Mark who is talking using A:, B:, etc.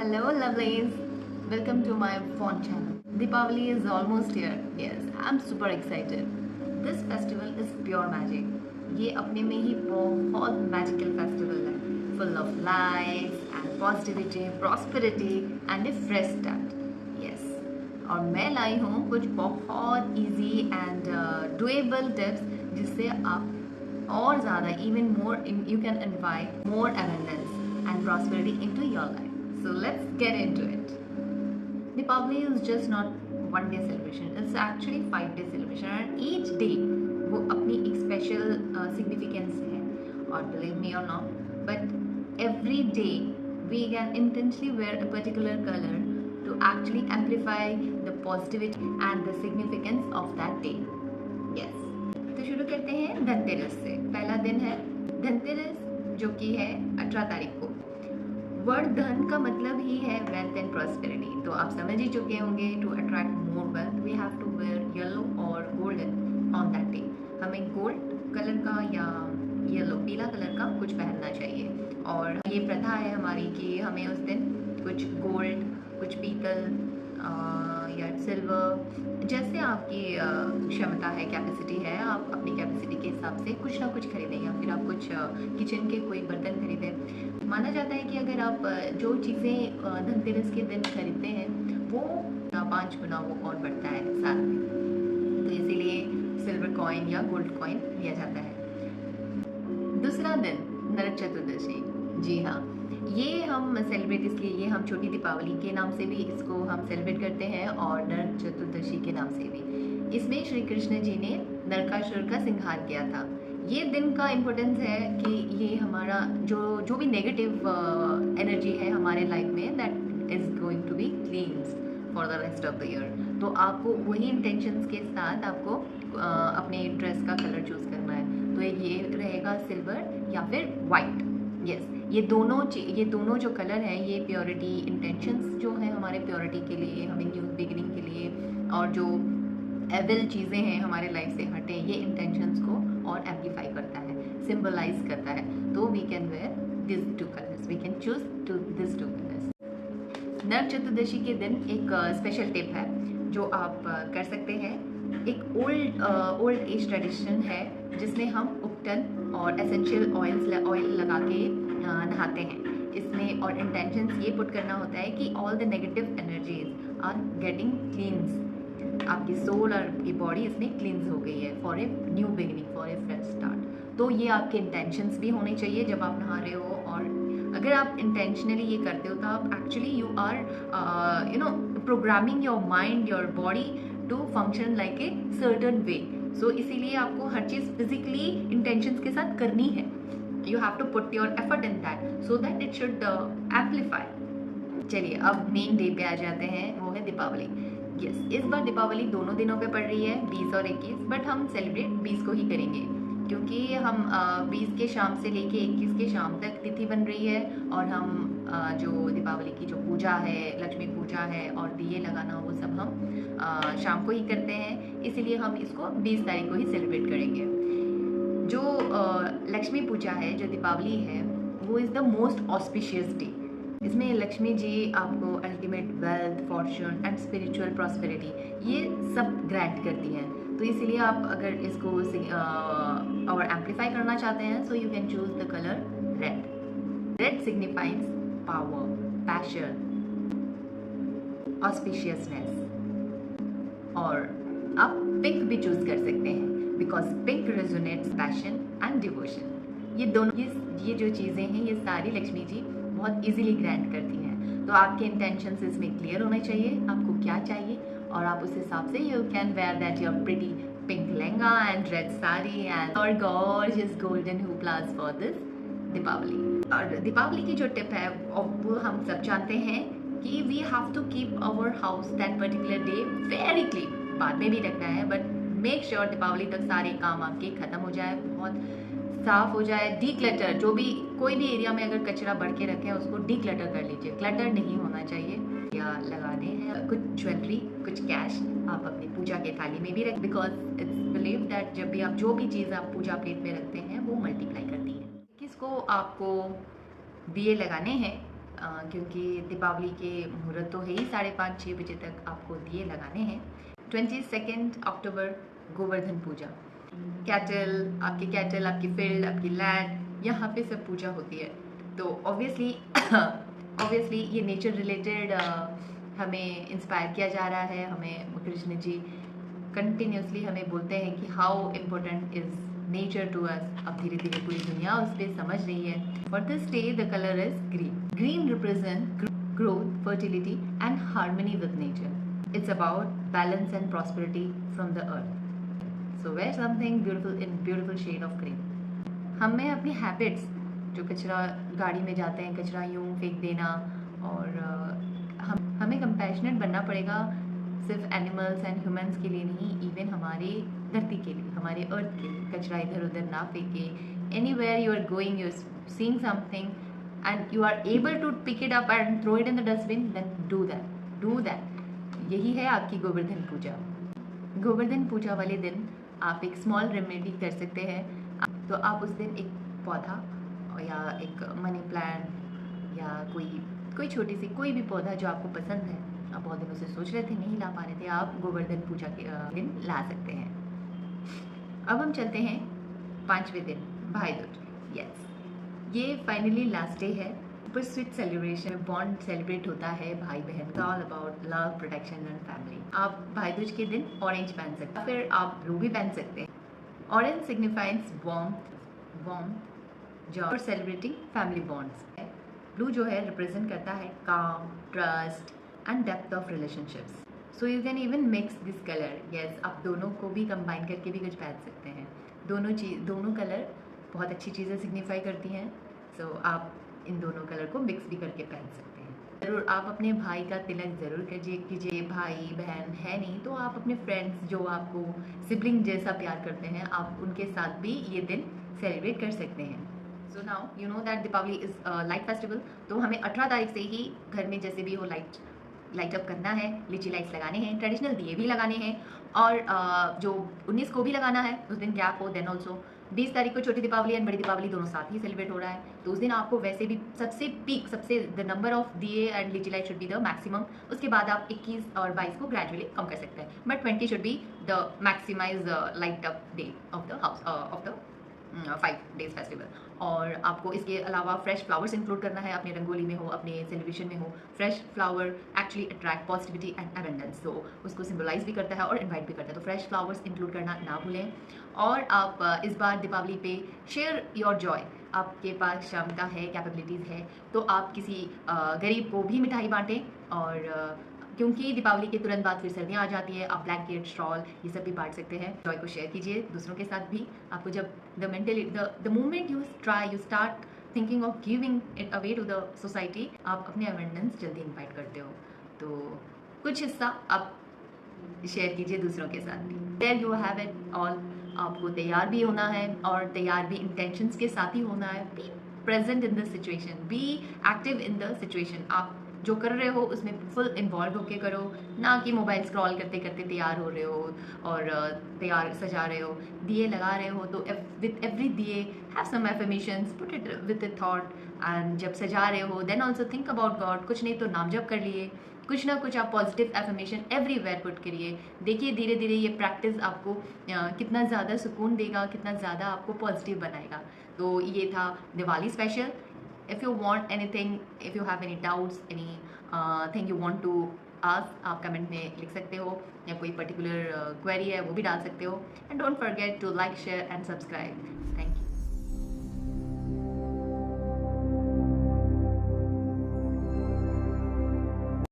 A: Hello lovelies, welcome to my fun channel. Deepavali is almost here. Yes, I'm super excited. This festival is pure magic. ये अपने में ही बहुत magical festival है, full of lights and positivity, prosperity and a fresh start. Yes, और मैं लाई हूँ कुछ बहुत easy and doable tips जिससे आप और ज़्यादा even more you can invite more abundance and prosperity into your life. So let's get into it. Deepavali is just not one day celebration. It's actually 5-day celebration and each day वो अपनी एक special significance है और believe me or not, but every day we can intentionally wear a particular color to actually amplify the positivity and the significance of that day. Yes. तो शुरू करते हैं धनतेरस से। पहला दिन है धनतेरस जो कि है 18 तारीख को। वर्ड धन का मतलब ही है वेल्थ एंड प्रॉस्पेरिटी, तो आप समझ ही चुके होंगे to attract more wealth we have to wear yellow और गोल्डन ऑन दैट डे। हमें गोल्ड कलर का या येलो पीला कलर का कुछ पहनना चाहिए और ये प्रथा है हमारी कि हमें उस दिन कुछ गोल्ड, कुछ पीतल या सिल्वर, जैसे आपकी क्षमता है, कैपेसिटी है, आप अपनी कैपेसिटी के हिसाब से कुछ ना कुछ खरीदें या फिर आप कुछ किचन के कोई बर्तन खरीदें। माना जाता है कि अगर आप जो चीज़ें धनतेरस के दिन खरीदते हैं वो 5 गुना वो और बढ़ता है साल में, तो इसीलिए सिल्वर कॉइन या गोल्ड कॉइन लिया जाता है। दूसरा दिन नरक चतुर्दशी। जी हाँ, ये हम सेलिब्रेट इसलिए, ये हम छोटी दीपावली के नाम से भी इसको हम सेलिब्रेट करते हैं और नरक चतुर्दशी के नाम से भी। इसमें श्री कृष्ण जी ने नरकासुर का संहार किया था। ये दिन का इम्पोर्टेंस है कि ये हमारा जो भी नेगेटिव एनर्जी है हमारे लाइफ में that is going to be cleanse for the rest of the year. तो आपको वही इंटेंशंस के साथ आपको अपने ड्रेस का कलर चूज़ करना है, तो ये रहेगा सिल्वर या फिर वाइट। यस, ये दोनों जो कलर हैं ये प्योरिटी इंटेंशंस जो हैं हमारे प्योरिटी के लिए, हमें न्यू बिगिनिंग के लिए, और जो एविल चीज़ें हैं हमारे लाइफ से हटें, ये इंटेंशंस को और एम्पलीफाई करता है, सिंबलाइज करता है। तो we can wear this 2 colours, we can choose to this 2 colours. Narak Chaturdashi के दिन एक स्पेशल टिप है जो आप कर सकते हैं। एक ओल्ड एज ट्रेडिशन है जिसमें हम उपटन और एसेंशियल ऑयल लगा के नहाते हैं। इसमें और इंटेंशंस ये पुट करना होता है कि all the negative energies are getting cleanse, आपकी सोल और आपकी बॉडी इसमें क्लींस हो गई है for a new beginning, for a fresh start. तो ये आपके इंटेंशंस भी होने चाहिए जब आप नहा रहे हो, और अगर आप इंटेंशनली ये करते हो तो आप actually you are programming your mind, your body to function like a certain way. So इसीलिए आपको हर चीज़ फिजिकली इंटेंशंस के साथ करनी है। You have to put your effort in that so that it should amplify. चलिए अब मेन डे पे आ जाते हैं, वो है दीपावली। यस, इस बार दीपावली दोनों दिनों पे पड़ रही है, 20 और 21, बट हम सेलिब्रेट 20 को ही करेंगे क्योंकि हम 20 के शाम से लेके 21 के शाम तक तिथि बन रही है और हम जो दीपावली की जो पूजा है, लक्ष्मी पूजा है और दिए लगाना, वो सब हम शाम को ही करते हैं, इसीलिए हम इसको 20 तारीख को ही सेलिब्रेट करेंगे। जो लक्ष्मी पूजा है, जो दीपावली है, वो is the most auspicious day. इसमें लक्ष्मी जी आपको ultimate wealth, Fortune and spiritual prosperity ये सब ग्रांट करती हैं। तो इसीलिए आप अगर इसको और एम्पलीफाई करना चाहते हैं so you can choose the colour red. Red signifies power, passion, auspiciousness, और आप पिंक भी चूज कर सकते हैं because pink resonates passion and devotion. ये दोनों ये जो चीज़ें हैं ये सारी लक्ष्मी जी बहुत इजीली ग्रांट करती हैं। तो आपके इंटेंशंस इसमें क्लियर होने चाहिए, आपको क्या चाहिए, और आप उस हिसाब से you can wear that your pretty pink lehenga and red sari and और gorgeous golden hooplas for this Deepawali. और दीपावली की जो टिप है वो हम सब जानते हैं कि we have to keep our house that particular day very clean. बाद में भी रखना है बट मेक श्योर दीपावली तक सारे काम आपके खत्म हो जाए, बहुत साफ हो जाए। डी क्लटर, जो भी कोई भी एरिया में अगर कचरा बढ़ के रखे हैं उसको डी क्लटर कर लीजिए, क्लटर नहीं होना चाहिए। या लगाने हैं कुछ ज्वेलरी, कुछ कैश आप अपनी पूजा के थाली में भी रख, बिकॉज इट्स बिलीव दैट जब भी आप जो भी चीज़ आप पूजा प्लेट में रखते हैं वो मल्टीप्लाई करती है। किसको आपको दिए लगाने हैं क्योंकि दीपावली के मुहूर्त तो है ही 5:30-6 बजे तक आपको दिए लगाने हैं। 22 अक्टूबर गोवर्धन पूजा। कैटल, आपकी फील्ड, आपकी लैंड, यहाँ पे सब पूजा होती है। तो ऑब्वियसली ये नेचर रिलेटेड हमें इंस्पायर किया जा रहा है। हमें कृष्ण जी कंटिन्यूसली हमें बोलते हैं कि how important is nature to us. अब धीरे धीरे पूरी दुनिया उस पर समझ रही है। For this day the colour is green. Green represent growth, fertility and harmony with nature. It's about balance and prosperity from the earth. So wear something beautiful in beautiful shade of green. हमें अपनी habits, जो कचरा गाड़ी में जाते हैं कचरा यूं फेंक देना, और हमें कंपैशनेट बनना पड़ेगा, सिर्फ एनिमल्स एंड ह्यूमंस के लिए नहीं, इवन हमारे धरती के लिए, हमारे अर्थ के लिए। कचरा इधर उधर ना फेंके। Anywhere you are going, you are seeing something and you are able to pick it up and throw it in the dustbin, then do that. यही है आपकी गोवर्धन पूजा। गोवर्धन पूजा वाले दिन आप एक स्मॉल रेमेडी कर सकते हैं। तो आप उस दिन एक पौधा या एक मनी प्लांट या कोई छोटी सी कोई भी पौधा जो आपको पसंद है, आप बहुत दिनों से सोच रहे थे नहीं ला पा रहे थे, आप गोवर्धन पूजा के दिन ला सकते हैं। अब हम चलते हैं 5वें दिन, भाई दूज। यस, ये फाइनली लास्ट डे है। Super sweet celebration, bond celebrate होता है भाई बहन का। All about love, protection and family. आप भाई दूज के दिन ऑरेंज पहन सकते हैं, फिर आप ब्लू भी पहन सकते हैं। ऑरेंज सिग्निफाइज वार्म, जॉय और सेलिब्रेटिंग फैमिली बॉन्ड्स। ब्लू जो है रिप्रेजेंट करता है काम, trust and depth of relationships. So you can even mix this colour. Yes, आप दोनों को भी कंबाइन करके भी कुछ पहन सकते हैं। दोनों कलर बहुत अच्छी चीज़ें सिग्निफाई करती हैं। सो आप इन दोनों कलर को मिक्स भी करके पहन सकते हैं। ज़रूर आप अपने भाई का तिलक ज़रूर कीजिए। भाई बहन है नहीं तो आप अपने फ्रेंड्स जो आपको सिबलिंग जैसा प्यार करते हैं, आप उनके साथ भी ये दिन सेलिब्रेट कर सकते हैं। So now you know that Deepavali is light festival. तो हमें 18 तारीख से ही घर में जैसे भी हो लाइट अप करना है, लीची लाइट्स लगाने हैं, ट्रेडिशनल दिए भी लगाने हैं, और जो 19 को भी लगाना है, उस दिन गैप हो। देन ऑल्सो 20 तारीख को छोटी दीपावली एंड बड़ी दीपावली दोनों साथ ही सेलिब्रेट हो रहा है। तो उस दिन आपको वैसे भी सबसे द नंबर ऑफ दिए एंड लीची light should be the maximum. उसके बाद आप 21 और 22 को ग्रेजुअली कम कर सकते हैं, but 20 should be the maximize light up day of the house of the 5 days festival. और आपको इसके अलावा फ्रेश फ्लावर्स इंक्लूड करना है अपने रंगोली में हो, अपने सेलिब्रेशन में हो। Fresh flower actually attract positivity and abundance, तो उसको सिंबलाइज भी करता है और इनवाइट भी करता है। तो फ्रेश फ्लावर्स इंक्लूड करना ना भूलें। और आप इस बार दीपावली पे शेयर योर जॉय। आपके पास क्षमता है, कैपेबिलिटीज़ है, तो आप किसी गरीब को भी मिठाई बांटें। और क्योंकि दीपावली के तुरंत बाद फिर सर्दियाँ आ जाती है, आप ब्लैंकेट, शॉल ये सब भी बांट सकते हैं। जॉय को शेयर कीजिए दूसरों के साथ भी। आपको जब the moment you start thinking of giving it away to the society, आप अपने अवेंडेंस जल्दी इन्वाइट करते हो। तो कुछ हिस्सा आप शेयर कीजिए दूसरों के साथ भी। There you have it all. आपको तैयार भी होना है, और तैयार भी इंटेंशंस के साथ ही होना है। Be present in the situation, be active in the situation. आप जो कर रहे हो उसमें फुल इन्वॉल्व होके करो, ना कि मोबाइल स्क्रॉल करते करते तैयार हो रहे हो और तैयार सजा रहे हो, दिए लगा रहे हो। तो विथ एवरी दिए have some affirmations, put it with a thought. And जब सजा रहे हो then also think about God. कुछ नहीं तो नाम जप कर लिए, कुछ ना कुछ आप पॉजिटिव एफर्मेशन एवरीवेयर पुट करिए। देखिए धीरे धीरे ये प्रैक्टिस आपको कितना ज़्यादा सुकून देगा, कितना ज़्यादा आपको पॉजिटिव बनाएगा। तो ये था Diwali special. If you want anything, if you have any doubts, any thing you want to ask, आप कमेंट में लिख सकते हो, या कोई पर्टिकुलर क्वेरी है वो भी डाल सकते हो। And don't forget to like, share and subscribe.